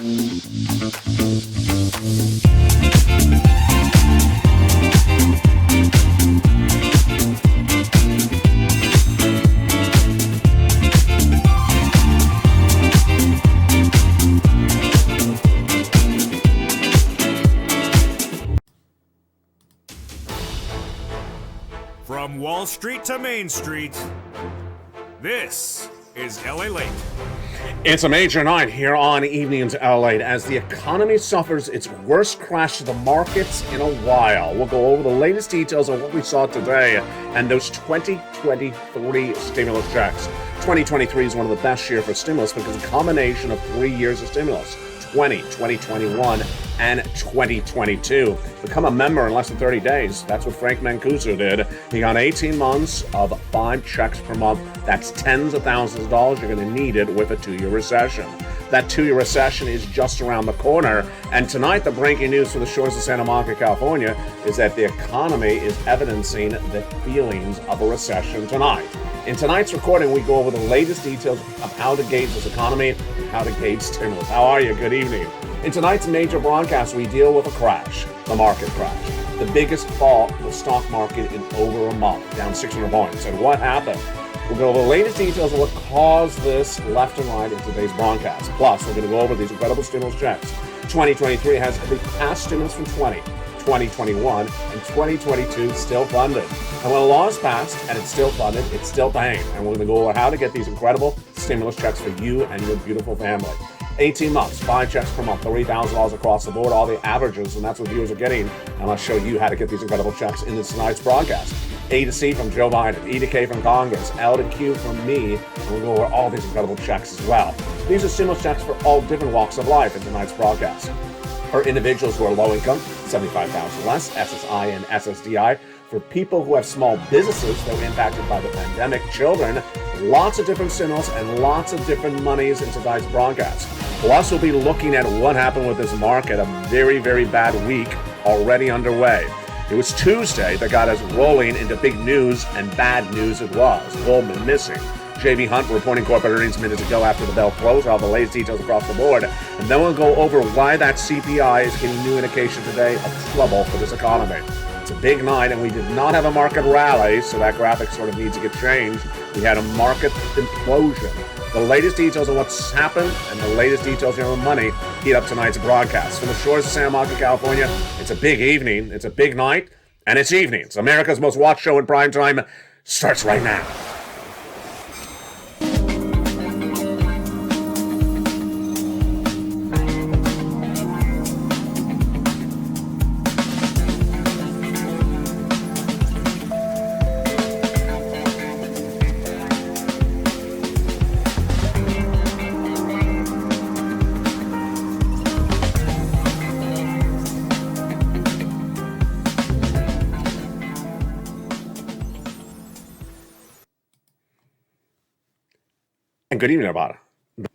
From Wall Street to Main Street, this is LALATE. It's a major night here on Evenings LALATE as the economy suffers its worst crash to the markets in a while. We'll go over the latest details of what we saw today and those 2023 stimulus checks. 2023 is one of the best years for stimulus because it's a combination of 3 years of stimulus. 2021, and 2022. Become a member in less than 30 days. That's what Frank Mancuso did. He got 18 months of 5 checks per month. That's tens of thousands of dollars you're going to need it with a 2-year recession. That 2-year recession is just around the corner. And tonight, the breaking news from the shores of Santa Monica, California, is that the economy is evidencing the feelings of a recession tonight. In tonight's recording, we go over the latest details of how to gauge this economy and how to gauge stimulus. How are you? Good evening. In tonight's major broadcast, we deal with a crash, the market crash. The biggest fall in the stock market in over a month, down 600 points. And what happened? We'll go over the latest details of what caused this left and right in today's broadcast. Plus, we're going to go over these incredible stimulus checks. 2023 has the past stimulus from 2021, and 2022 still funded. And when a law is passed and it's still funded, it's still paying. And we're going to go over how to get these incredible stimulus checks for you and your beautiful family. 18 months, 5 checks per month, $30,000 across the board, all the averages, and that's what viewers are getting. And I'll show you how to get these incredible checks in tonight's broadcast. A to C from Joe Biden, E to K from Congress, L to Q from me, and we'll go over all these incredible checks as well. These are stimulus checks for all different walks of life in tonight's broadcast. For individuals who are low income, $75,000 less, SSI and SSDI. For people who have small businesses that were impacted by the pandemic, children, lots of different stimulus and lots of different monies in tonight's broadcast. Plus, we'll be looking at what happened with this market, a very, very bad week already underway. It was Tuesday that got us rolling into big news, and bad news it was. Goldman missing. J.B. Hunt reporting corporate earnings minutes ago after the bell closed, all the latest details across the board. And then we'll go over why that CPI is getting new indication today of trouble for this economy. It's a big night, and we did not have a market rally, so that graphic sort of needs to get changed. We had a market implosion. The latest details on what's happened and the latest details on money heat up tonight's broadcast. From the shores of Santa Monica, California, it's a big evening, it's a big night, and it's evenings. America's most watched show in prime time starts right now. And good evening, everybody.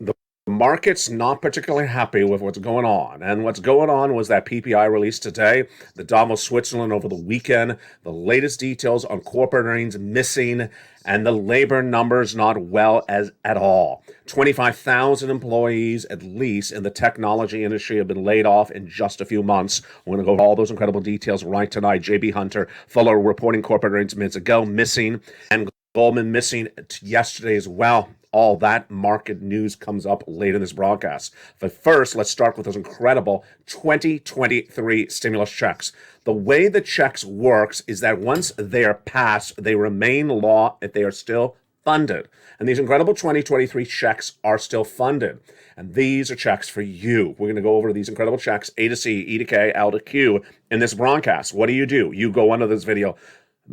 The market's not particularly happy with what's going on. And what's going on was that PPI released today, the Davos, Switzerland over the weekend, the latest details on corporate earnings missing, and the labor numbers not well as at all. 25,000 employees, at least, in the technology industry have been laid off in just a few months. We're going to go over all those incredible details right tonight. J.B. Hunter, Fuller reporting corporate earnings minutes ago, missing, and Goldman missing yesterday as well. All that market news comes up later in this broadcast. But first, let's start with those incredible 2023 stimulus checks. The way the checks works is that once they are passed, they remain law if they are still funded. And these incredible 2023 checks are still funded. And these are checks for you. We're going to go over these incredible checks, A to C, E to K, L to Q, in this broadcast. What do? You go under this video,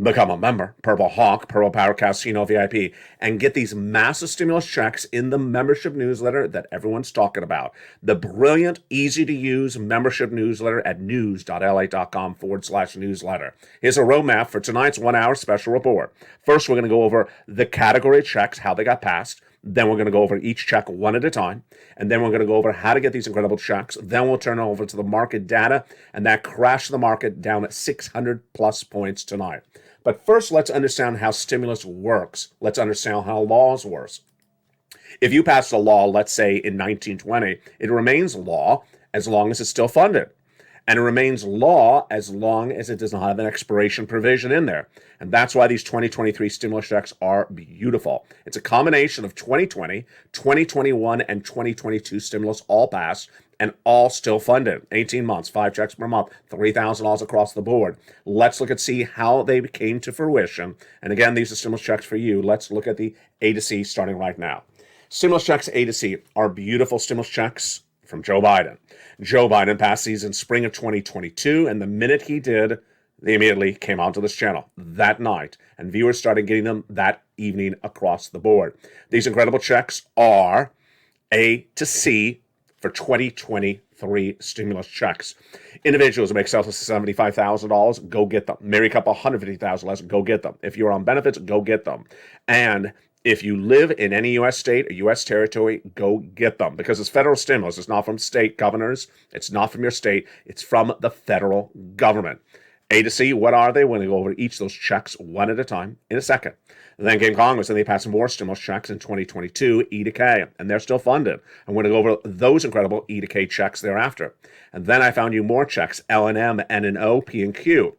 become a member, Purple Hawk, Purple Power Casino VIP, and get these massive stimulus checks in the membership newsletter that everyone's talking about. The brilliant, easy-to-use membership newsletter at news.la.com/newsletter. Here's a roadmap for tonight's 1-hour special report. First, we're going to go over the category checks, how they got passed. Then we're going to go over each check one at a time. And then we're going to go over how to get these incredible checks. Then we'll turn over to the market data, and that crashed the market down at 600 plus points tonight. But first, let's understand how stimulus works. Let's understand how laws work. If you passed a law, let's say in 1920, it remains law as long as it's still funded. And it remains law as long as it does not have an expiration provision in there. And that's why these 2023 stimulus checks are beautiful. It's a combination of 2020, 2021, and 2022 stimulus all passed and all still funded. 18 months, 5 checks per month, $3,000 across the board. Let's look and see how they came to fruition. And again, these are stimulus checks for you. Let's look at the A to C starting right now. Stimulus checks A to C are beautiful stimulus checks from Joe Biden. Joe Biden passed these in spring of 2022, and the minute he did, they immediately came onto this channel that night, and viewers started getting them that evening across the board. These incredible checks are A to C for 2023 stimulus checks. Individuals who make sales of $75,000, go get them. Married couple, $150,000 less, go get them. If you're on benefits, go get them. And if you live in any U.S. state or U.S. territory, go get them, because it's federal stimulus. It's not from state governors. It's not from your state. It's from the federal government. A to C, what are they? We're going to go over each of those checks one at a time in a second. And then came Congress, and they passed more stimulus checks in 2022, E to K, and they're still funded. And we're going to go over those incredible E to K checks thereafter. And then I found you more checks, L and M, N and O, P and Q.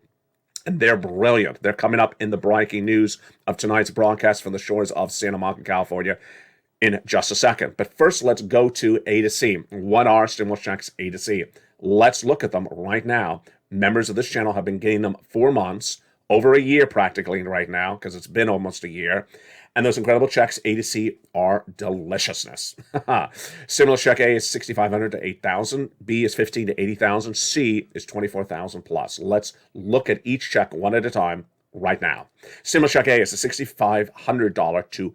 And they're brilliant. They're coming up in the breaking news of tonight's broadcast from the shores of Santa Monica, California in just a second. But first, let's go to A to C. What are stimulus checks A to C? Let's look at them right now. Members of this channel have been getting them 4 months, over a year practically right now, because it's been almost a year. And those incredible checks A to C are deliciousness. Stimulus check A is $6,500 to $8,000. B is $15,000 to $80,000. C is $24,000 plus. Let's look at each check one at a time right now. Stimulus check A is a $6,500 to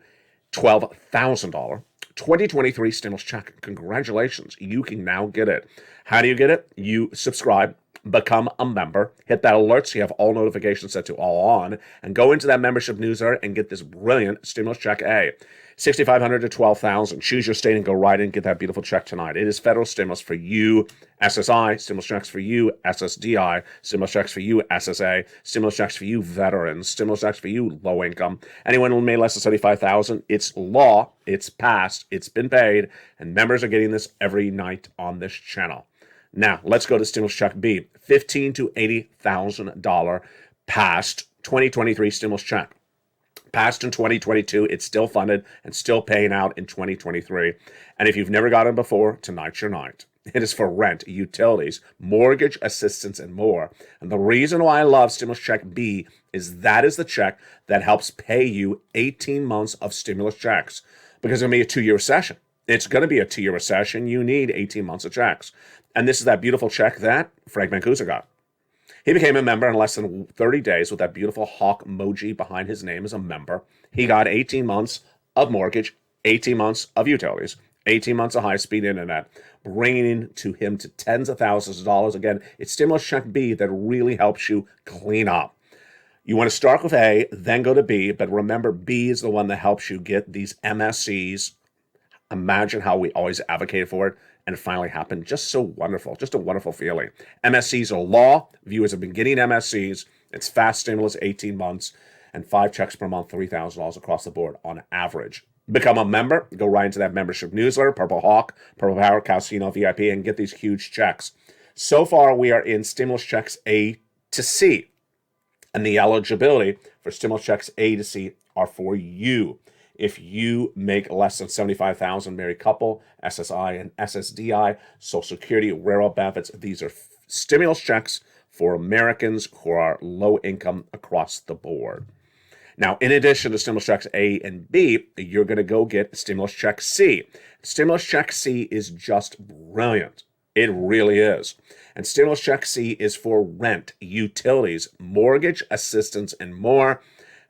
$12,000. 2023 stimulus check. Congratulations. You can now get it. How do you get it? You subscribe, become a member, hit that alert so you have all notifications set to all on, and go into that membership newsletter and get this brilliant stimulus check A. $6,500 to $12,000. Choose your state and go right in and get that beautiful check tonight. It is federal stimulus for you, SSI, stimulus checks for you, SSDI, stimulus checks for you, SSA, stimulus checks for you, veterans, stimulus checks for you, low income. Anyone who made less than $75,000, it's law, it's passed, it's been paid, and members are getting this every night on this channel. Now, let's go to stimulus check B, $15,000 to $80,000 past 2023 stimulus check. Passed in 2022, it's still funded and still paying out in 2023. And if you've never gotten it before, tonight's your night. It is for rent, utilities, mortgage assistance, and more. And the reason why I love stimulus check B is that is the check that helps pay you 18 months of stimulus checks, because it'll be a 2-year recession. It's going to be a 2-year recession. You need 18 months of checks. And this is that beautiful check that Frank Mancuso got. He became a member in less than 30 days with that beautiful hawk emoji behind his name as a member. He got 18 months of mortgage, 18 months of utilities, 18 months of high-speed internet, bringing to him to tens of thousands of dollars. Again, it's stimulus check B that really helps you clean up. You want to start with A, then go to B, but remember B is the one that helps you get these MSCs. Imagine how we always advocated for it, and it finally happened. Just so wonderful. Just a wonderful feeling. MSCs are law. Viewers have been getting MSCs. It's fast stimulus, 18 months, and 5 checks per month, $3,000 across the board on average. Become a member. Go right into that membership newsletter, Purple Hawk, Purple Power, Casino VIP, and get these huge checks. So far, we are in stimulus checks A to C, and the eligibility for stimulus checks A to C are for you. If you make less than $75,000, married couple, SSI and SSDI, Social Security, railroad benefits, these are stimulus checks for Americans who are low income across the board. Now, in addition to stimulus checks A and B, you're going to go get stimulus check C. Stimulus check C is just brilliant. It really is. And stimulus check C is for rent, utilities, mortgage assistance, and more.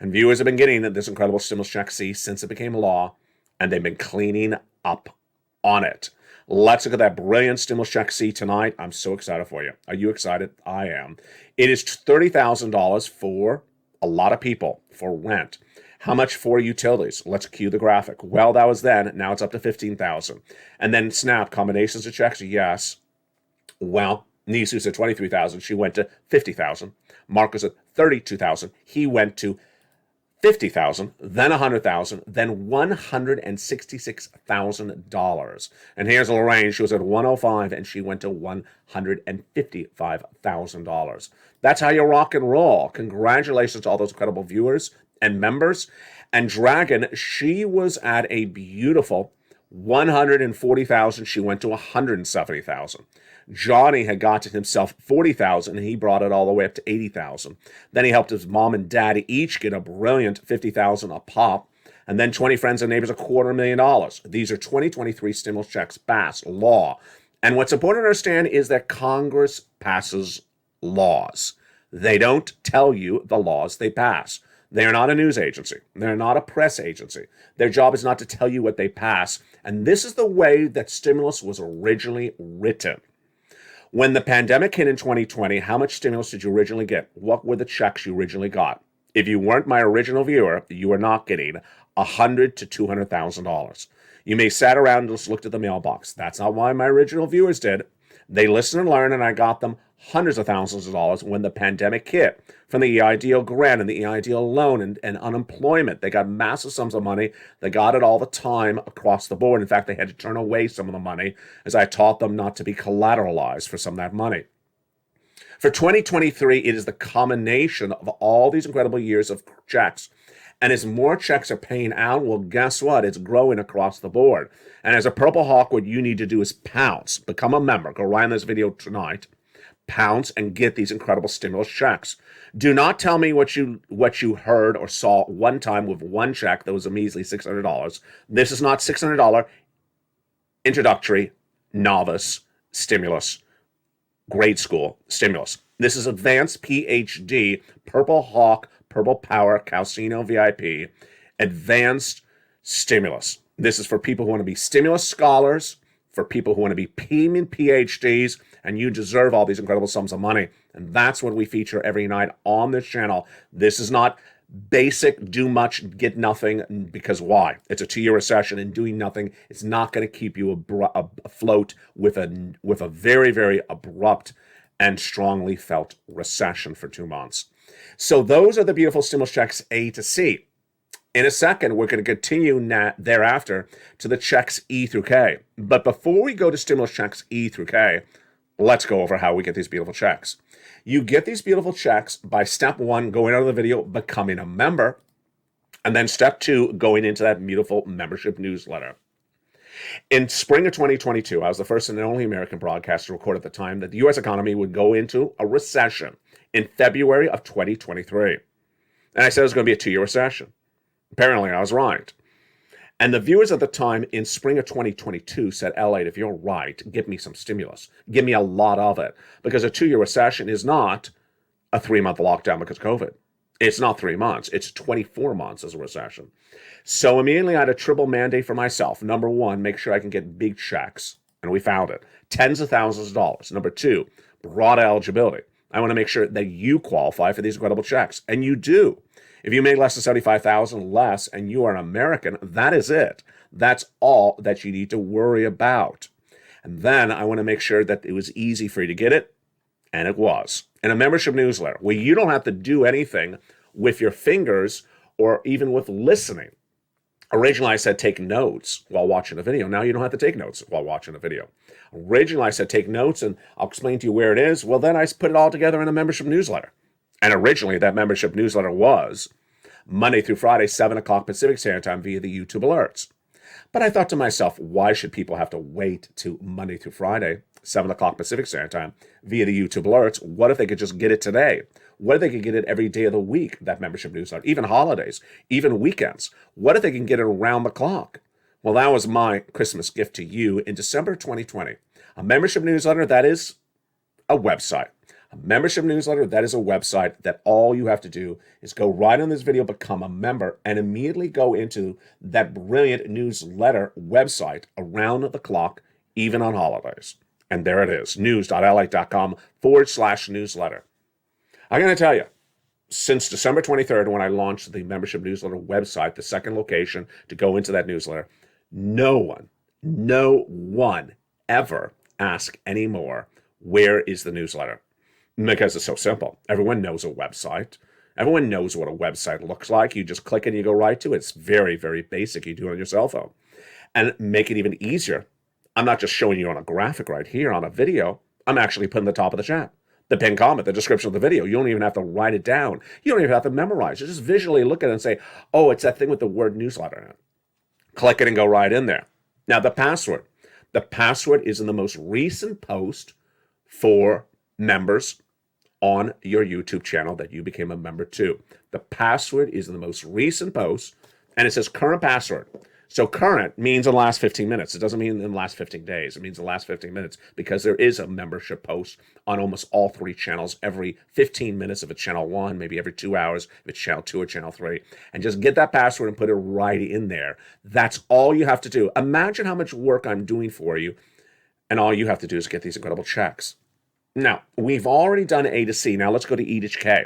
And viewers have been getting this incredible stimulus check C since it became law, and they've been cleaning up on it. Let's look at that brilliant stimulus check C tonight. I'm so excited for you. Are you excited? I am. It is $30,000 for a lot of people for rent. How much for utilities? Let's cue the graphic. Well, that was then. Now it's up to $15,000. And then SNAP, combinations of checks, yes. Well, Nisu said $23,000. She went to $50,000. Marcus at $32,000. He went to $50,000, then $100,000, then $166,000. And here's Lorraine. She was at 105 and she went to $155,000. That's how you rock and roll. Congratulations to all those incredible viewers and members. And Dragon, she was at a beautiful 140,000. She went to 170,000. Johnny had gotten himself 40,000 and he brought it all the way up to 80,000. Then he helped his mom and dad each get a brilliant 50,000 a pop. And then 20 friends and neighbors, $250,000. These are 2023 stimulus checks passed, law. And what's important to understand is that Congress passes laws. They don't tell you the laws they pass. They are not a news agency. They're not a press agency. Their job is not to tell you what they pass. And this is the way that stimulus was originally written. When the pandemic hit in 2020, how much stimulus did you originally get? What were the checks you originally got? If you weren't my original viewer, you were not getting $100,000 to $200,000. You may sat around and just looked at the mailbox. That's not why my original viewers did. They listened and learned, and I got them hundreds of thousands of dollars when the pandemic hit from the EIDL grant and the EIDL loan and unemployment. They got massive sums of money. They got it all the time across the board. In fact, they had to turn away some of the money as I taught them not to be collateralized for some of that money. For 2023, it is the combination of all these incredible years of checks. And as more checks are paying out, well, guess what? It's growing across the board. And as a Purple Hawk, what you need to do is pounce. Become a member. Go right in this video tonight. Pounce and get these incredible stimulus checks. Do not tell me what you heard or saw one time with one check that was a measly $600. This is not $600 introductory, novice stimulus, grade school stimulus. This is advanced PhD, Purple Hawk, Purple Power, Calcino VIP, advanced stimulus. This is for people who want to be stimulus scholars, for people who want to be paying PhDs, and you deserve all these incredible sums of money. And that's what we feature every night on this channel. This is not basic, do much, get nothing, because why? It's a 2-year recession, and doing nothing is not going to keep you afloat with a very, very abrupt and strongly felt recession for 2 months. So those are the beautiful stimulus checks A to C. In a second, we're going to continue thereafter to the checks E through K. But before we go to stimulus checks E through K, let's go over how we get these beautiful checks. You get these beautiful checks by step 1, going out of the video, becoming a member. And then step 2, going into that beautiful membership newsletter. In spring of 2022, I was the first and only American broadcaster to record at the time that the U.S. economy would go into a recession in February of 2023. And I said it was going to be a 2-year recession. Apparently, I was right. And the viewers at the time in spring of 2022 said, LATE, if you're right, give me some stimulus. Give me a lot of it. Because a 2-year recession is not a 3-month lockdown because of COVID. It's not 3 months. It's 24 months as a recession. So immediately I had a triple mandate for myself. Number 1, make sure I can get big checks. And we found it. Tens of thousands of dollars. Number 2, broad eligibility. I want to make sure that you qualify for these incredible checks. And you do. If you make less than $75,000 less and you are an American, that is it. That's all that you need to worry about. And then I want to make sure that it was easy for you to get it. And it was. In a membership newsletter where you don't have to do anything with your fingers or even with listening. Originally, I said take notes while watching a video. Now you don't have to take notes while watching a video. Originally, I said take notes and I'll explain to you where it is. Well, then I put it all together in a membership newsletter. And originally, that membership newsletter was Monday through Friday, 7 o'clock Pacific Standard Time via the YouTube alerts. But I thought to myself, why should people have to wait to Monday through Friday, 7 o'clock Pacific Standard Time via the YouTube alerts? What if they could just get it today? What if they could get it every day of the week, that membership newsletter, even holidays, even weekends? What if they can get it around the clock? Well, that was my Christmas gift to you in December 2020. A membership newsletter, that is a website. A membership newsletter, that is a website that all you have to do is go right on this video, become a member, and immediately go into that brilliant newsletter website around the clock, even on holidays. And there it is, news.lalate.com/newsletter. I'm going to tell you, since December 23rd, when I launched the membership newsletter website, the second location to go into that newsletter, no one ever asked anymore, where is the newsletter? Because it's so simple. Everyone knows a website. Everyone knows what a website looks like. You just click and you go right to it. It's very, very basic. You do it on your cell phone. And make it even easier. I'm not just showing you on a graphic right here on a video. I'm actually putting the top of the chat, the pinned comment, the description of the video. You don't even have to write it down. You don't even have to memorize. You just visually look at it and say, oh, it's that thing with the word newsletter in it. Click it and go right in there. Now, the password. The password is in the most recent post for members on your YouTube channel that you became a member to. The password is in the most recent post, and it says current password. So current means in the last 15 minutes. It doesn't mean in the last 15 days. It means the last 15 minutes because there is a membership post on almost all three channels every 15 minutes if it's channel 1, maybe every 2 hours if it's channel 2 or channel 3. And just get that password and put it right in there. That's all you have to do. Imagine how much work I'm doing for you, and all you have to do is get these incredible checks. Now, we've already done A to C. Now let's go to E to K.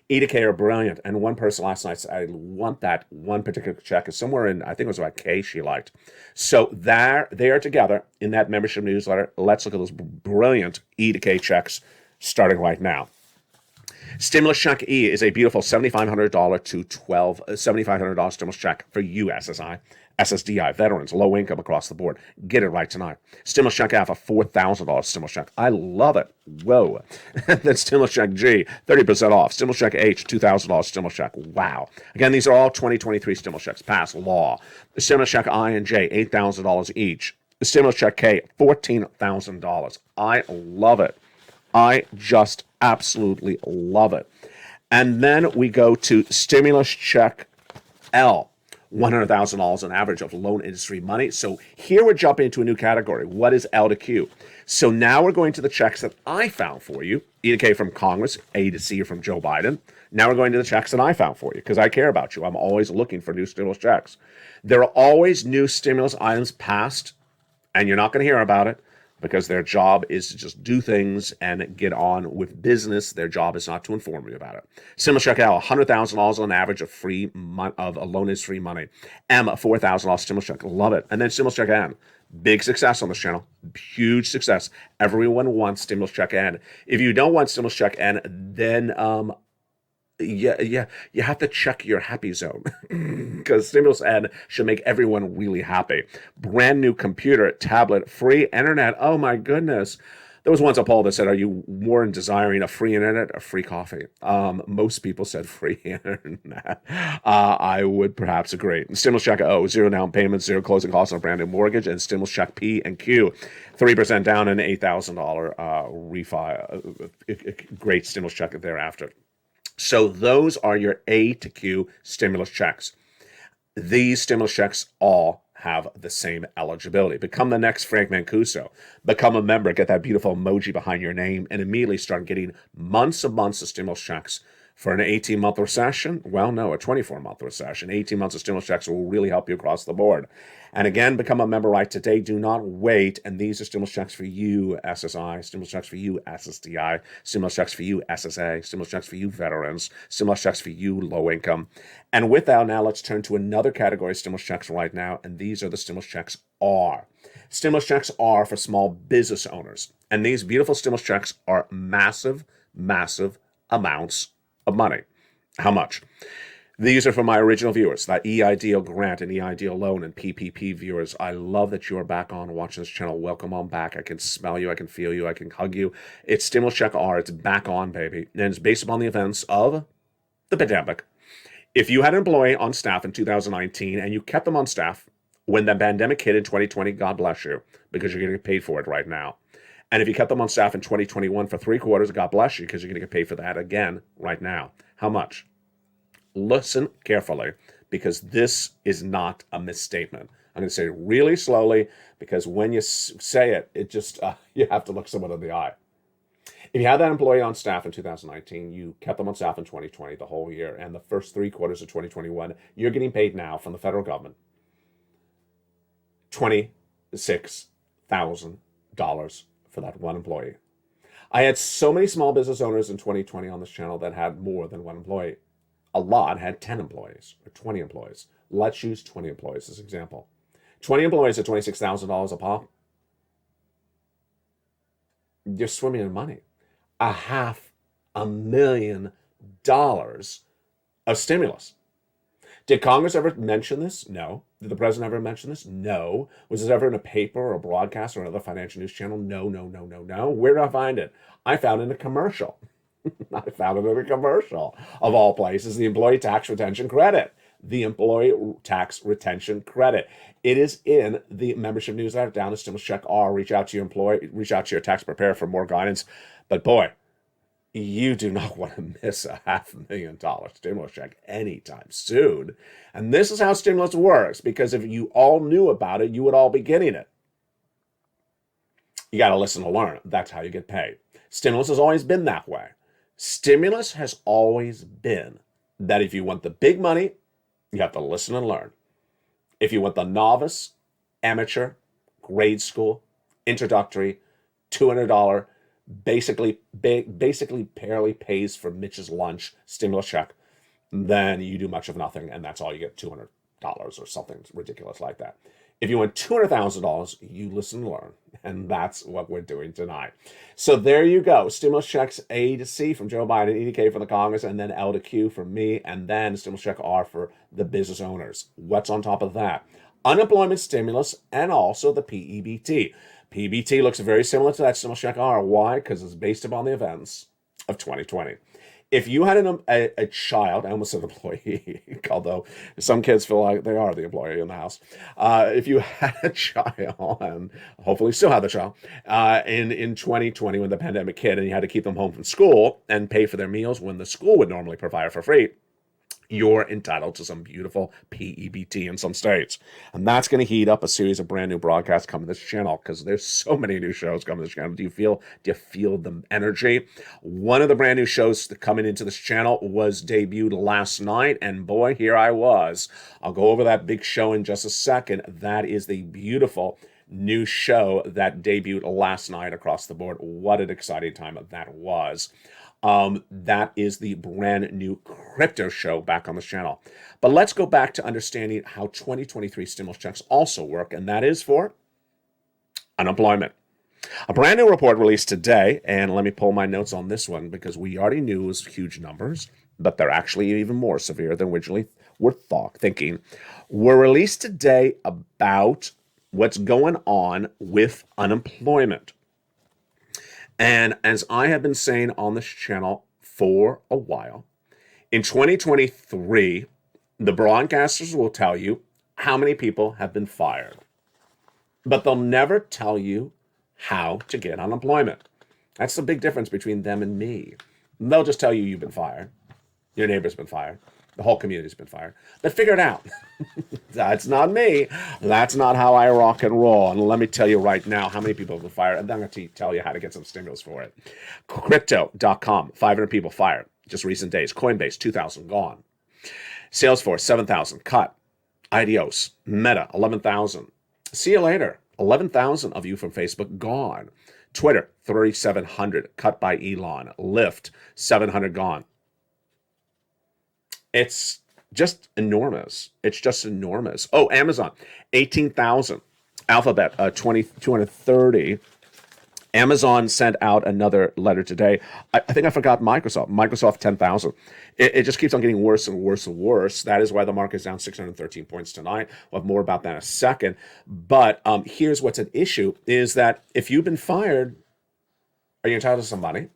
E to K are brilliant. And one person last night said, I want that one particular check. Is somewhere in, I think it was about K she liked. So they are together in that membership newsletter. Let's look at those brilliant E to K checks starting right now. Stimulus check E is a beautiful $7,500 to $7,500 stimulus check for you, SSI, SSDI, veterans, low income across the board. Get it right tonight. Stimulus check F, a $4,000 stimulus check. I love it. Whoa. Then stimulus check G, 30% off. Stimulus check H, $2,000 stimulus check. Wow. Again, these are all 2023 stimulus checks. Pass law. The stimulus check I and J, $8,000 each. The stimulus check K, $14,000. I love it. I just absolutely love it. And then we go to stimulus check L, $100,000 on average of loan industry money. So here we're jumping into a new category. What is L to Q? So now we're going to the checks that I found for you. E to K from Congress, A to C from Joe Biden. Now we're going to the checks that I found for you because I care about you. I'm always looking for new stimulus checks. There are always new stimulus items passed, and you're not going to hear about it, because their job is to just do things and get on with business. Their job is not to inform you about it. Stimulus check L, $100,000 on average of of a loan is free money. M, a $4,000 stimulus check. Love it. And then stimulus check N. Big success on this channel. Huge success. Everyone wants stimulus check N. If you don't want stimulus check N, then you have to check your happy zone because stimulus N should make everyone really happy. Brand new computer, tablet, free internet. Oh my goodness. There was once a poll that said, are you more desiring a free internet or free coffee? Most people said free internet. I would perhaps agree. Stimulus check O, 0 down payment, 0 closing costs on a brand new mortgage, and stimulus check P and Q, 3% down and $8,000 refi. Great stimulus check thereafter. So those are your A to Q stimulus checks. These stimulus checks all have the same eligibility. Become the next Frank Mancuso. Become a member, get that beautiful emoji behind your name, and immediately start getting months of stimulus checks. For an 18-month recession? Well, no, a 24-month recession. 18 months of stimulus checks will really help you across the board. And again, become a member right today. Do not wait. And these are stimulus checks for you, SSI, stimulus checks for you, SSDI, stimulus checks for you, SSA, stimulus checks for you, veterans, stimulus checks for you, low income. And with that, now let's turn to another category of stimulus checks right now. And these are the stimulus checks R. Stimulus checks are for small business owners. And these beautiful stimulus checks are massive amounts of money. How much? These are for my original viewers, that EIDL grant and EIDL loan and PPP viewers. I love that you are back on watching this channel. Welcome on back. I can smell you. I can feel you. I can hug you. It's Stimulus Check R. It's back on, baby. And it's based upon the events of the pandemic. If you had an employee on staff in 2019 and you kept them on staff when the pandemic hit in 2020, God bless you, because you're going to get paid for it right now. And if you kept them on staff in 2021 for 3 quarters, God bless you, because you're going to get paid for that again right now. How much? Listen carefully, because this is not a misstatement. I'm going to say it really slowly, because when you say it, it just, you have to look someone in the eye. If you had that employee on staff in 2019, you kept them on staff in 2020, the whole year, and the first 3 quarters of 2021, you're getting paid now from the federal government $26,000 for that one employee. I had so many small business owners in 2020 on this channel that had more than one employee. A lot had 10 employees or 20 employees. Let's use 20 employees as an example. 20 employees at $26,000 a pop. You're swimming in money. $500,000 of stimulus. Did Congress ever mention this? No. Did the president ever mention this? No. Was this ever in a paper or a broadcast or another financial news channel? No, no, no, no, no. Where did I find it? I found it in a commercial. I found it in a commercial, of all places, the Employee Tax Retention Credit. The Employee Tax Retention Credit. It is in the membership newsletter down at Stimulus Check R. Reach out to your employee, reach out to your tax preparer for more guidance. But boy, you do not want to miss a $500,000 stimulus check anytime soon. And this is how stimulus works, because if you all knew about it, you would all be getting it. You got to listen to learn. That's how you get paid. Stimulus has always been that way. Stimulus has always been that if you want the big money, you have to listen and learn. If you want the novice, amateur, grade school, introductory, $200, basically barely pays for Mitch's lunch stimulus check, then you do much of nothing, and that's all you get, $200 or something ridiculous like that. If you want $200,000, you listen and learn, and that's what we're doing tonight. So there you go. Stimulus checks A to C from Joe Biden, E to K for the Congress, and then L to Q for me, and then stimulus check R for the business owners. What's on top of that? Unemployment stimulus and also the PEBT. PEBT looks very similar to that stimulus check R. Why? Because it's based upon the events of 2020. If you had a child, I almost said employee, although some kids feel like they are the employee in the house. If you had a child, and hopefully still have the child, in 2020 when the pandemic hit and you had to keep them home from school and pay for their meals when the school would normally provide for free, you're entitled to some beautiful PEBT in some states. And that's going to heat up a series of brand new broadcasts coming to this channel, because there's so many new shows coming to this channel. Do you feel the energy? One of the brand new shows that coming into this channel was debuted last night, and boy, here I was. I'll go over that big show in just a second. That is the beautiful new show that debuted last night across the board. What an exciting time that was. That is the brand new crypto show back on this channel. But let's go back to understanding how 2023 stimulus checks also work, and that is for unemployment. A brand new report released today, and let me pull my notes on this one because we already knew it was huge numbers, but they're actually even more severe than originally were thinking. Were released today about what's going on with unemployment. And as I have been saying on this channel for a while, in 2023, the broadcasters will tell you how many people have been fired, but they'll never tell you how to get unemployment. That's the big difference between them and me. They'll just tell you you've been fired, your neighbor's been fired, the whole community's been fired, but figure it out. That's not me. That's not how I rock and roll. And let me tell you right now how many people have been fired. And I'm going to tell you how to get some stimulus for it. Crypto.com, 500 people fired. Just recent days. Coinbase, 2,000 gone. Salesforce, 7,000 cut. Ideos, Meta, 11,000. See you later. 11,000 of you from Facebook gone. Twitter, 3,700 cut by Elon. Lyft, 700 gone. It's just enormous. It's just enormous. Oh, Amazon, 18,000. Alphabet, 230. Amazon sent out another letter today. I think I forgot Microsoft. Microsoft, 10,000. It just keeps on getting worse and worse and worse. That is why the market is down 613 points tonight. We'll have more about that in a second. But here's what's an issue, is that if you've been fired, are you entitled to some money?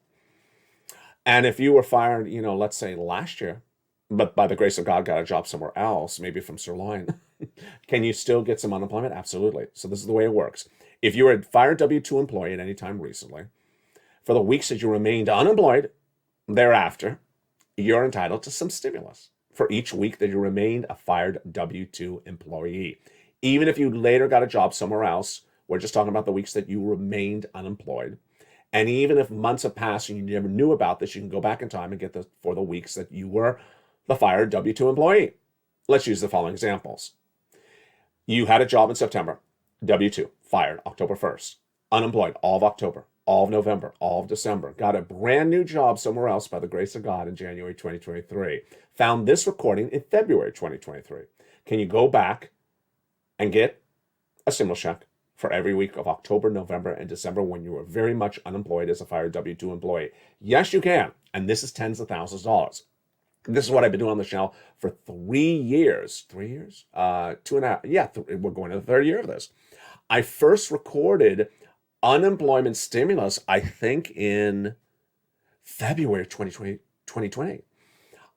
And if you were fired, let's say last year, but by the grace of God got a job somewhere else, maybe from Sirloin, can you still get some unemployment? Absolutely. So this is the way it works. If you were a fired W-2 employee at any time recently, for the weeks that you remained unemployed thereafter, you're entitled to some stimulus for each week that you remained a fired W-2 employee. Even if you later got a job somewhere else, we're just talking about the weeks that you remained unemployed. And even if months have passed and you never knew about this, you can go back in time and get for the weeks that you were the fired W-2 employee. Let's use the following examples. You had a job in September, W-2, fired October 1st, unemployed all of October, all of November, all of December, got a brand new job somewhere else by the grace of God in January 2023, found this recording in February 2023. Can you go back and get a stimulus check for every week of October, November, and December when you were very much unemployed as a fired W-2 employee? Yes, you can. And this is tens of thousands of dollars. This is what I've been doing on the channel for 3 years. 3 years? 2.5. Yeah, we're going to the third year of this. I first recorded unemployment stimulus, I think, in February of 2020.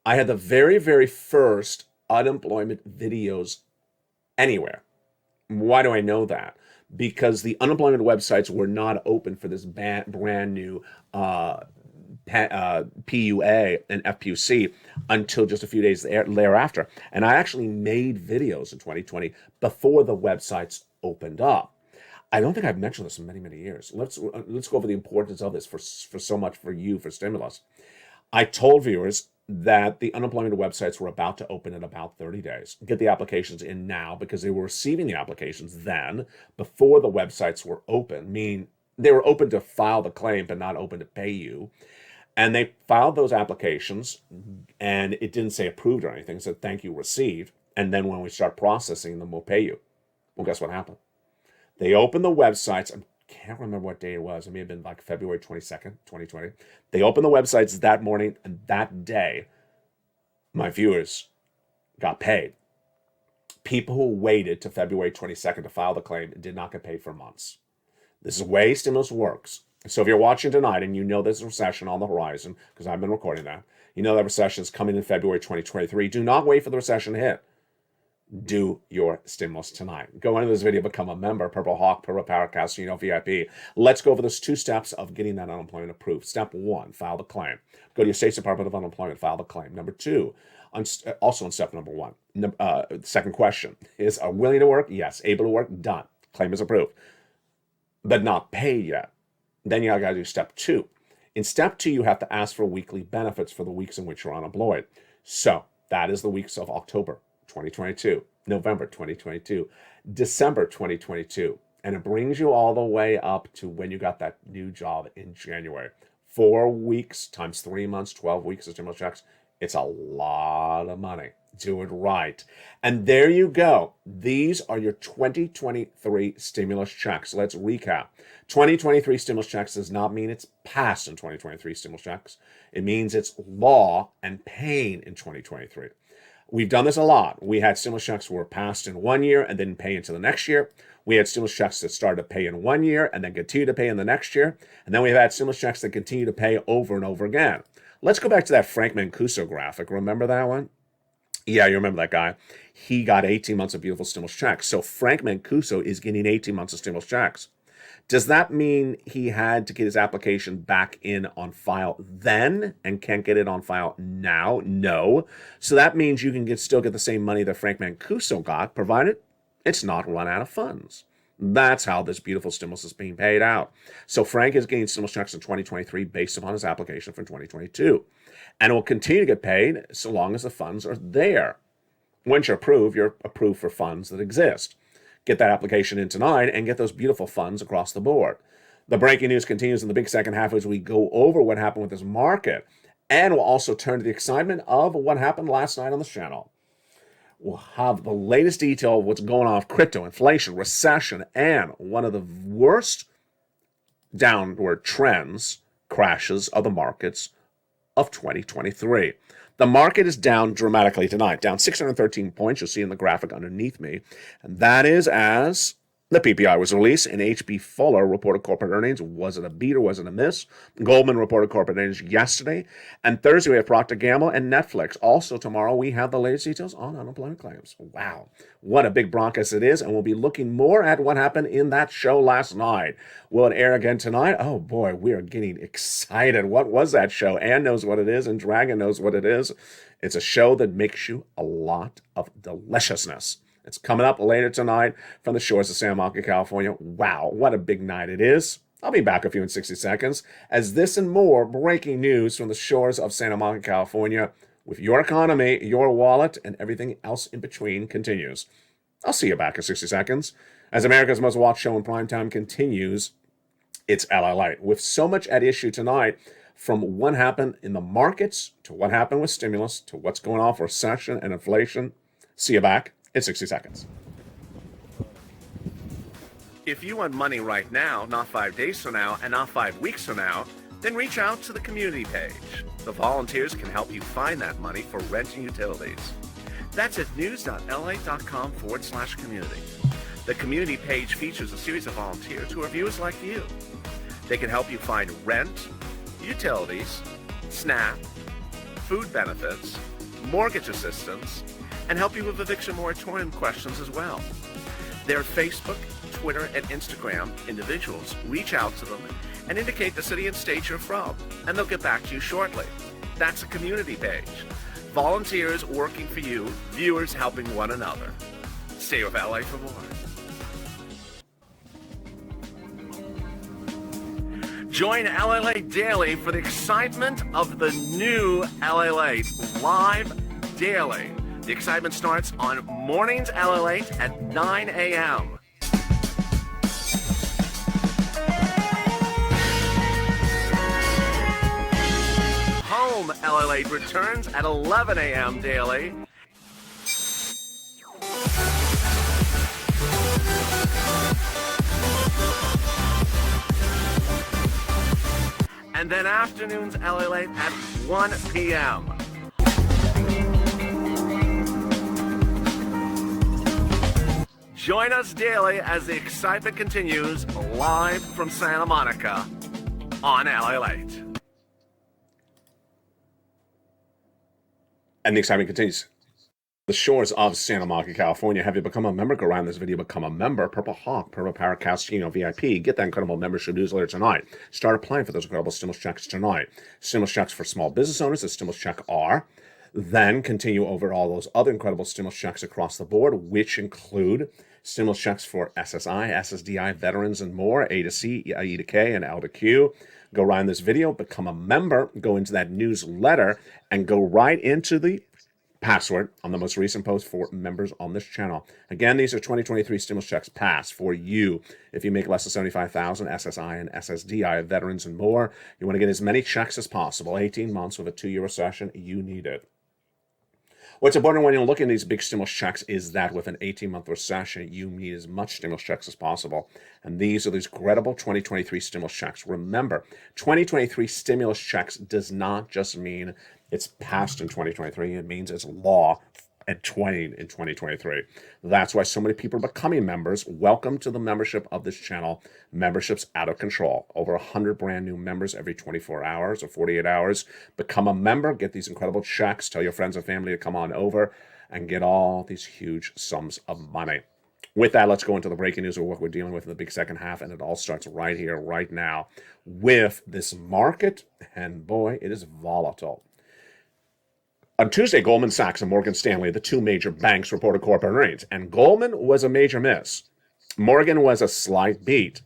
I had the very, very first unemployment videos anywhere. Why do I know that? Because the unemployment websites were not open for this brand new PUA and FPUC until just a few days thereafter. And I actually made videos in 2020 before the websites opened up. I don't think I've mentioned this in many, many years. Let's go over the importance of this for so much for you for stimulus. I told viewers that the unemployment websites were about to open in about 30 days. Get the applications in now because they were receiving the applications then before the websites were open, meaning they were open to file the claim but not open to pay you. And they filed those applications and it didn't say approved or anything. It said thank you received. And then when we start processing them, we'll pay you. Well, guess what happened? They opened the websites. I can't remember what day it was. It may have been like February 22nd, 2020. They opened the websites that morning, and that day, my viewers got paid. People who waited to February 22nd to file the claim did not get paid for months. This is the way stimulus works. So if you're watching tonight and you know there's a recession on the horizon, because I've been recording that, you know that recession is coming in February 2023. Do not wait for the recession to hit. Do your stimulus tonight. Go into this video, become a member, Purple Hawk, Purple Powercast, VIP. Let's go over those 2 steps of getting that unemployment approved. Step 1, file the claim. Go to your state's Department of Unemployment, file the claim. Number 2, also in step number 1, second question is, are willing to work? Yes. Able to work? Done. Claim is approved. But not paid yet. Then you got to do step 2. In step 2, you have to ask for weekly benefits for the weeks in which you're unemployed. So that is the weeks of October 2022, November 2022, December 2022, and it brings you all the way up to when you got that new job in January. 4 weeks times 3 months, 12 weeks of stimulus checks. It's a lot of money. Do it right. And there you go. These are your 2023 stimulus checks. Let's recap. 2023 stimulus checks does not mean it's passed in 2023 stimulus checks. It means it's law and paying in 2023. We've done this a lot. We had stimulus checks were passed in 1 year and didn't pay into the next year. We had stimulus checks that started to pay in 1 year and then continue to pay in the next year. And then we've had stimulus checks that continue to pay over and over again. Let's go back to that Frank Mancuso graphic. Remember that one? Yeah, you remember that guy. He got 18 months of beautiful stimulus checks. So Frank Mancuso is getting 18 months of stimulus checks. Does that mean he had to get his application back in on file then and can't get it on file now? No. So that means you can still get the same money that Frank Mancuso got, provided it's not run out of funds. That's how this beautiful stimulus is being paid out. So Frank is getting stimulus checks in 2023 based upon his application for 2022. And it will continue to get paid so long as the funds are there. Once you're approved for funds that exist. Get that application in tonight and get those beautiful funds across the board. The breaking news continues in the big second half as we go over what happened with this market. And we'll also turn to the excitement of what happened last night on this channel. We'll have the latest detail of what's going on with crypto, inflation, recession, and one of the worst downward trends, crashes of the markets of 2023. The market is down dramatically tonight, down 613 points. You'll see in the graphic underneath me. And that is as the PPI was released, and H.B. Fuller reported corporate earnings. Was it a beat or was it a miss? Goldman reported corporate earnings yesterday. And Thursday, we have Procter & Gamble and Netflix. Also, tomorrow, we have the latest details on unemployment claims. Wow. What a big broadcast it is. And we'll be looking more at what happened in that show last night. Will it air again tonight? Oh, boy, we are getting excited. What was that show? Ann knows what it is, and Dragon knows what it is. It's a show that makes you a lot of deliciousness. It's coming up later tonight from the shores of Santa Monica, California. Wow, what a big night it is. I'll be back with you in 60 seconds as this and more breaking news from the shores of Santa Monica, California with your economy, your wallet, and everything else in between continues. I'll see you back in 60 seconds as America's most watched show in primetime continues its LALATE. With so much at issue tonight, from what happened in the markets to what happened with stimulus to what's going on for recession and inflation. See you back in 60 seconds. If you want money right now, not 5 days from now, and not 5 weeks from now, then reach out to the community page. The volunteers can help you find that money for rent and utilities. That's at news.lalate.com/community. The community page features a series of volunteers who are viewers like you. They can help you find rent, utilities, SNAP, food benefits, mortgage assistance, and help you with eviction moratorium questions as well. Their Facebook, Twitter, and Instagram individuals reach out to them and indicate the city and state you're from, and they'll get back to you shortly. That's a community page. Volunteers working for you, viewers helping one another. Stay with LA for more. Join LALATE Daily for the excitement of the new LALATE live daily. The excitement starts on mornings LALATE at 9 a.m. Home LALATE returns at 11 a.m. daily. And then afternoons LALATE at 1 p.m. Join us daily as the excitement continues live from Santa Monica on LALATE. And the excitement continues. The shores of Santa Monica, California. Have you become a member? Go around this video, become a member. Purple Hawk, Purple Power Casino VIP. Get that incredible membership newsletter tonight. Start applying for those incredible stimulus checks tonight. Stimulus checks for small business owners, the stimulus check R. Then continue over all those other incredible stimulus checks across the board, which include stimulus checks for SSI, SSDI, veterans, and more, A to C, E to K, and L to Q. Go around this video, become a member, go into that newsletter, and go right into the password on the most recent post for members on this channel. Again, these are 2023 stimulus checks passed for you. If you make less than $75,000, SSI and SSDI, veterans, and more, you want to get as many checks as possible. 18 months with a 2-year recession, you need it. What's important when you look at these big stimulus checks is that with an 18-month recession, you need as much stimulus checks as possible. And these are these credible 2023 stimulus checks. Remember, 2023 stimulus checks does not just mean it's passed in 2023. It means it's law and 2023. That's why so many people are becoming members. Welcome to the membership of this channel. Membership's out of control. Over 100 brand new members every 24 hours or 48 hours. Become a member, get these incredible checks, tell your friends and family to come on over and get all these huge sums of money. With that, let's go into the breaking news of what we're dealing with in the big second half, and it all starts right here, right now, with this market, and boy, it is volatile. On Tuesday, Goldman Sachs and Morgan Stanley, the two major banks, reported corporate earnings, and Goldman was a major miss. Morgan was a slight beat.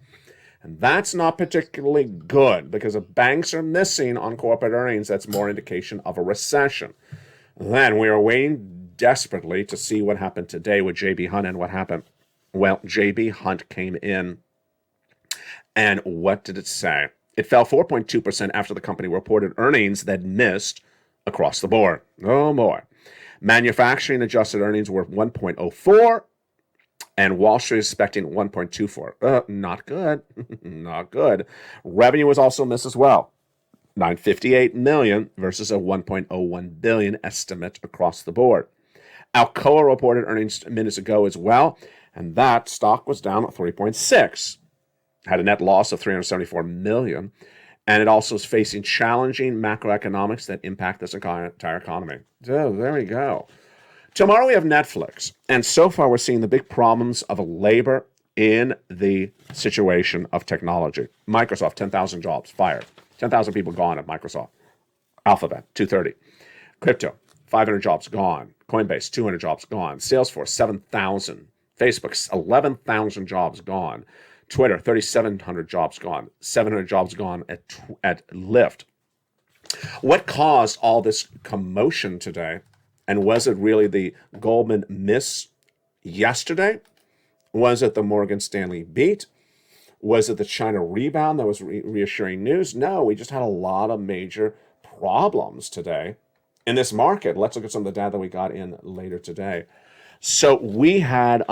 And that's not particularly good because if banks are missing on corporate earnings, that's more indication of a recession. Then we are waiting desperately to see what happened today with J.B. Hunt and what happened. Well, J.B. Hunt came in, and what did it say? It fell 4.2% after the company reported earnings that missed across the board. No more. Manufacturing adjusted earnings were 1.04, and Wall Street is expecting 1.24. Not good. Not good. Revenue was also missed as well. $958 million versus a $1.01 billion estimate across the board. Alcoa reported earnings minutes ago as well, and that stock was down at 3.6. Had a net loss of $374 million. And it also is facing challenging macroeconomics that impact this entire economy. So there we go. Tomorrow we have Netflix. And so far we're seeing the big problems of labor in the situation of technology. Microsoft, 10,000 jobs fired. 10,000 people gone at Microsoft. Alphabet, 230. Crypto, 500 jobs gone. Coinbase, 200 jobs gone. Salesforce, 7,000. Facebook, 11,000 jobs gone. Twitter, 3,700 jobs gone, 700 jobs gone at Lyft. What caused all this commotion today? And was it really the Goldman miss yesterday? Was it the Morgan Stanley beat? Was it the China rebound that was reassuring news? No, we just had a lot of major problems today in this market. Let's look at some of the data we got in later today. So we had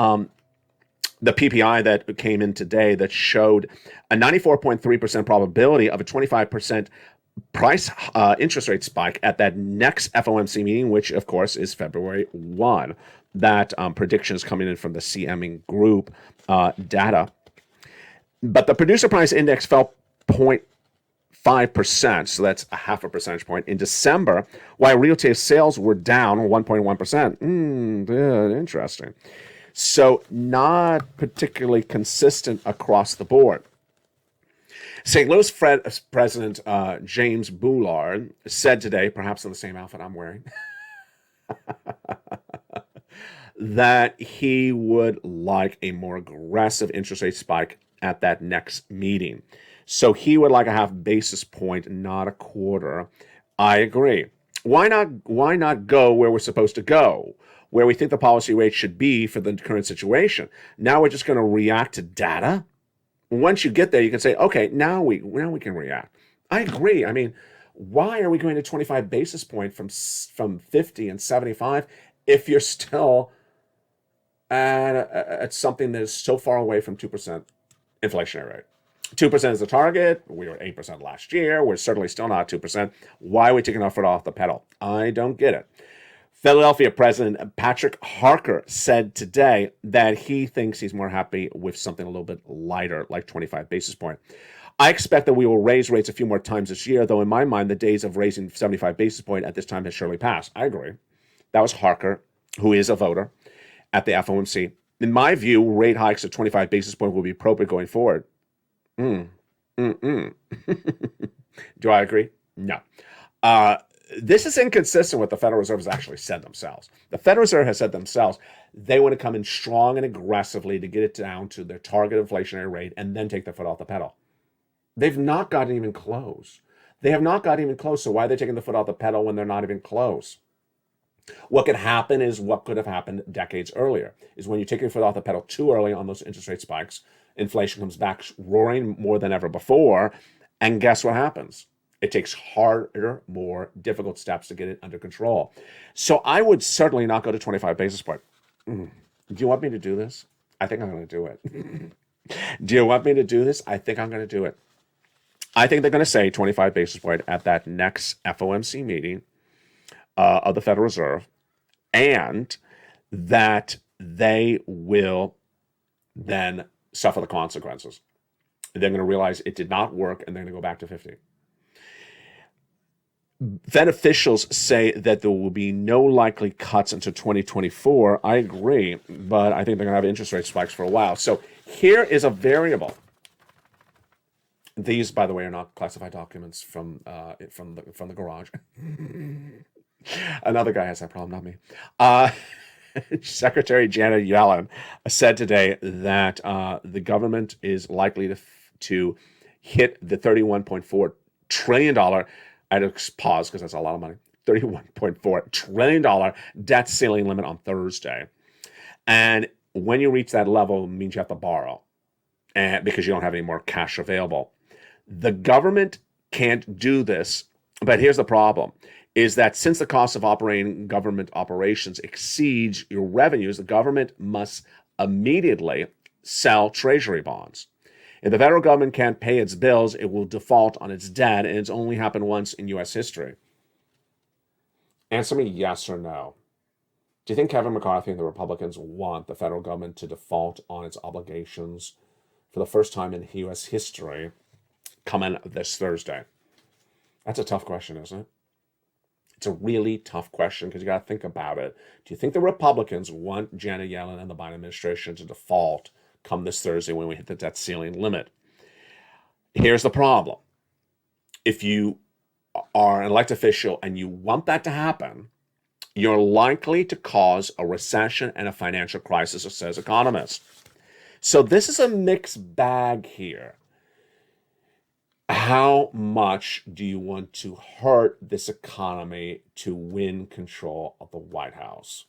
the PPI that came in today that showed a 94.3% probability of a 25% price interest rate spike at that next FOMC meeting, which of course is February 1. That prediction is coming in from the CME Group data. But the producer price index fell 0.5%, so that's a half a percentage point in December, while retail sales were down 1.1%. Interesting. So not particularly consistent across the board. St. Louis President James Bullard said today, perhaps in the same outfit I'm wearing, that he would like a more aggressive interest rate spike at that next meeting. So he would like a half basis point, not a quarter. I agree. Why not go where we're supposed to go, where we think the policy rate should be for the current situation? Now we're just going to react to data. Once you get there, you can say, okay, now we can react. I agree. I mean, why are we going to 25 basis point from 50 and 75 if you're still at something that is so far away from 2% inflationary rate? 2% is the target. We were 8% last year. We're certainly still not 2%. Why are we taking our foot off the pedal? I don't get it. Philadelphia President Patrick Harker said today that he thinks he's more happy with something a little bit lighter, like 25 basis point. I expect that we will raise rates a few more times this year, though in my mind, the days of raising 75 basis point at this time has surely passed. I agree. That was Harker, who is a voter at the FOMC. In my view, rate hikes at 25 basis point will be appropriate going forward. Do I agree? No. This is inconsistent with what the Federal Reserve has actually said themselves. The Federal Reserve has said themselves they want to come in strong and aggressively to get it down to their target inflationary rate and then take their foot off the pedal. They've not gotten even close. They have not gotten even close, so why are they taking the foot off the pedal when they're not even close? What could happen is what could have happened decades earlier, is when you take your foot off the pedal too early on those interest rate spikes, inflation comes back roaring more than ever before, and guess what happens? It takes harder, more difficult steps to get it under control. So I would certainly not go to 25 basis point. Do you want me to do this? I think I'm going to do it. Do you want me to do this? I think I'm going to do it. I think they're going to say 25 basis point at that next FOMC meeting of the Federal Reserve, and that they will then suffer the consequences. They're going to realize it did not work, and they're going to go back to 50. Fed officials say that there will be no likely cuts until 2024. I agree, but I think they're going to have interest rate spikes for a while. So here is a variable. These, by the way, are not classified documents from the garage. Another guy has that problem, not me. Secretary Janet Yellen said today that the government is likely to hit the $31.4 trillion. I had to pause because that's a lot of money. $31.4 trillion debt ceiling limit on Thursday. And when you reach that level, it means you have to borrow because you don't have any more cash available. The government can't do this, but here's the problem, is that since the cost of operating government operations exceeds your revenues, the government must immediately sell treasury bonds. If the federal government can't pay its bills, it will default on its debt, and it's only happened once in U.S. history. Answer me yes or no. Do you think Kevin McCarthy and the Republicans want the federal government to default on its obligations for the first time in U.S. history coming this Thursday? That's a tough question, isn't it? It's a really tough question because you got to think about it. Do you think the Republicans want Janet Yellen and the Biden administration to default come this Thursday when we hit the debt ceiling limit? Here's the problem. If you are an elected official and you want that to happen, you're likely to cause a recession and a financial crisis, says economists. So this is a mixed bag here. How much do you want to hurt this economy to win control of the White House?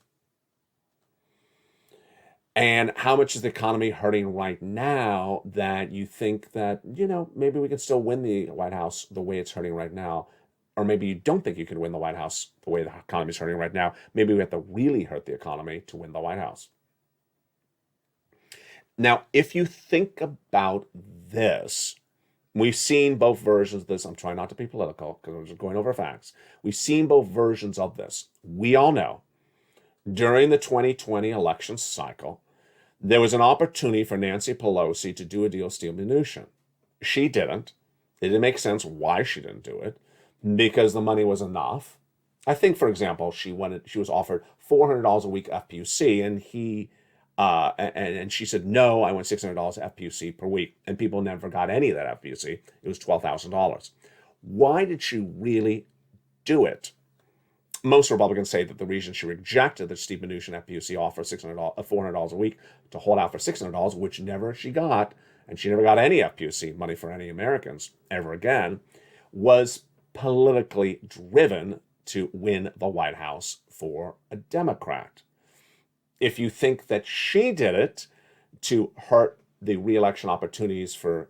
And how much is the economy hurting right now that you think that, maybe we can still win the White House the way it's hurting right now? Or maybe you don't think you can win the White House the way the economy is hurting right now. Maybe we have to really hurt the economy to win the White House. Now, if you think about this, We've seen both versions of this. I'm trying not to be political because I'm just going over facts. We've seen both versions of this. We all know during the 2020 election cycle, there was an opportunity for Nancy Pelosi to do a deal with Steve Mnuchin. She didn't. It didn't make sense why she didn't do it, because the money was enough. I think, for example, she was offered $400 a week FPUC, and and she said, no, I want $600 FPUC per week. And people never got any of that FPUC. It was $12,000. Why did she really do it? Most Republicans say that the reason she rejected the Steve Mnuchin FPUC offer of $400 a week to hold out for $600, which never she got, and she never got any FPUC money for any Americans ever again, was politically driven to win the White House for a Democrat. If you think that she did it to hurt the re-election opportunities for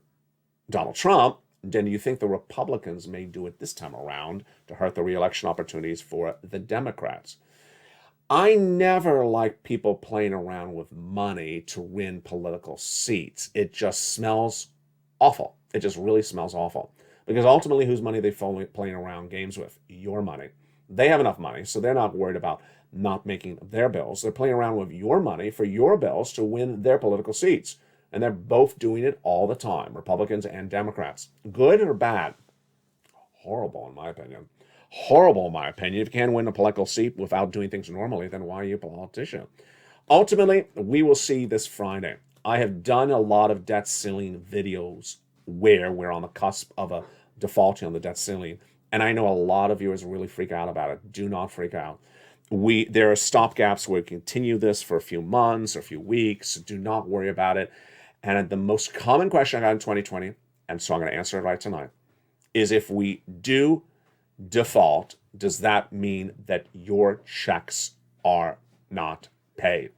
Donald Trump, then you think the Republicans may do it this time around to hurt the re-election opportunities for the Democrats. I never like people playing around with money to win political seats. It just smells awful. It just really smells awful. Because ultimately, whose money are they playing around games with? Your money. They have enough money, so they're not worried about not making their bills. They're playing around with your money for your bills to win their political seats. And they're both doing it all the time, Republicans and Democrats. Good or bad? Horrible, in my opinion. Horrible, in my opinion. If you can't win a political seat without doing things normally, then why are you a politician? Ultimately, we will see this Friday. I have done a lot of debt ceiling videos where we're on the cusp of a defaulting on the debt ceiling. And I know a lot of viewers really freak out about it. Do not freak out. There are stopgaps where we continue this for a few months or a few weeks. Do not worry about it. And the most common question I got in 2020, and so I'm going to answer it right tonight, is if we do default, does that mean that your checks are not paid?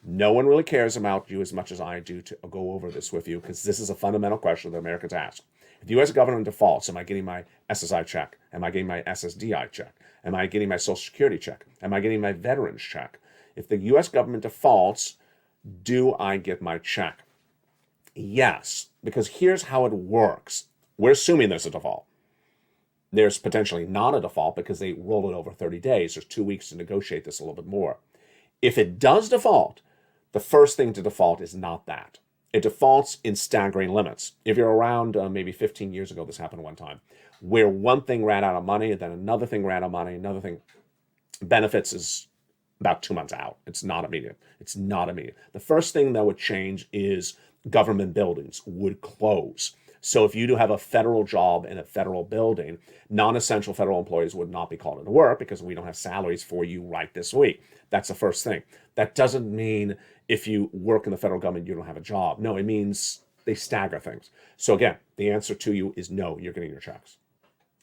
No one really cares about you as much as I do to go over this with you, because this is a fundamental question that Americans ask. If the U.S. government defaults, am I getting my SSI check? Am I getting my SSDI check? Am I getting my Social Security check? Am I getting my veterans check? If the U.S. government defaults, do I get my check? Yes, because here's how it works. We're assuming there's a default. There's potentially not a default because they roll it over 30 days. There's 2 weeks to negotiate this a little bit more. If it does default, the first thing to default is not that. It defaults in staggering limits. If you're around maybe 15 years ago, this happened one time, where one thing ran out of money, and then another thing ran out of money, another thing. Benefits is about 2 months out. It's not immediate. It's not immediate. The first thing that would change is government buildings would close. So if you do have a federal job in a federal building, non-essential federal employees would not be called into work because we don't have salaries for you right this week. That's the first thing. That doesn't mean if you work in the federal government, you don't have a job. No, it means they stagger things. So again, the answer to you is no, you're getting your checks.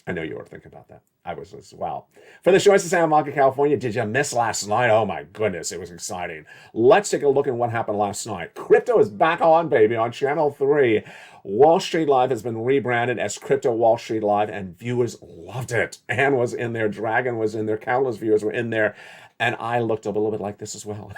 I know you were thinking about that. I was as well. For the show, it's Santa Monica, California. Did you miss last night? Oh my goodness, it was exciting. Let's take a look at what happened last night. Crypto is back on, baby, on Channel 3. Wall Street Live has been rebranded as Crypto Wall Street Live, and viewers loved it. Ann was in there, Dragon was in there, countless viewers were in there, and I looked up a little bit like this as well.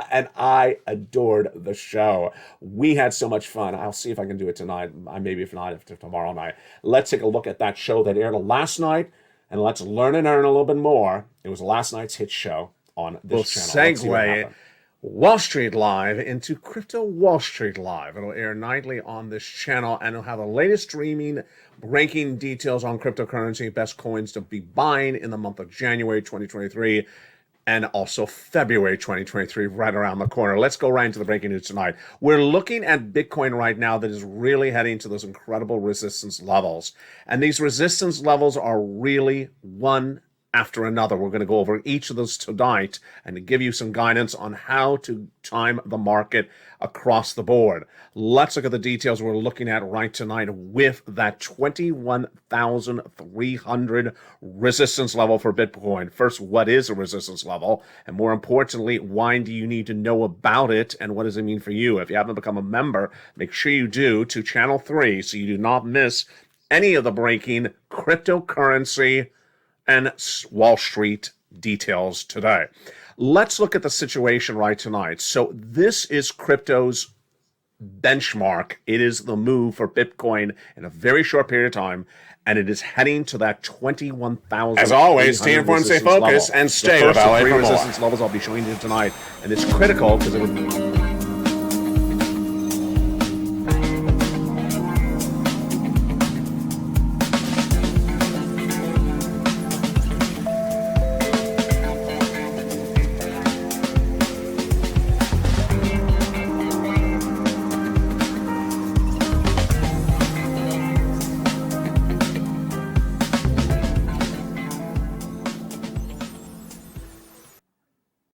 And I adored the show. We had so much fun. I'll see if I can do it tonight. Maybe if not, if tomorrow night. Let's take a look at that show that aired last night, and let's learn and earn a little bit more. It was last night's hit show on this channel. Segue Wall Street Live into Crypto Wall Street Live. It'll air nightly on this channel, and it'll have the latest streaming, breaking details on cryptocurrency, best coins to be buying in the month of January 2023. And also February 2023, right around the corner. Let's go right into the breaking news tonight. We're looking at Bitcoin right now that is really heading to those incredible resistance levels. And these resistance levels are really one after another. We're going to go over each of those tonight and to give you some guidance on how to time the market across the board. Let's look at the details we're looking at right tonight with that 21,300 resistance level for Bitcoin. First, what is a resistance level? And more importantly, why do you need to know about it? And what does it mean for you? If you haven't become a member, make sure you do to Channel 3 so you do not miss any of the breaking cryptocurrency and Wall Street details today. Let's look at the situation right tonight. So this is crypto's benchmark. It is the move for Bitcoin in a very short period of time, and it is heading to that 21,000. As always, stay informed, stay focused, and stay with LA for more. Resistance levels I'll be showing you tonight, and it's critical because it would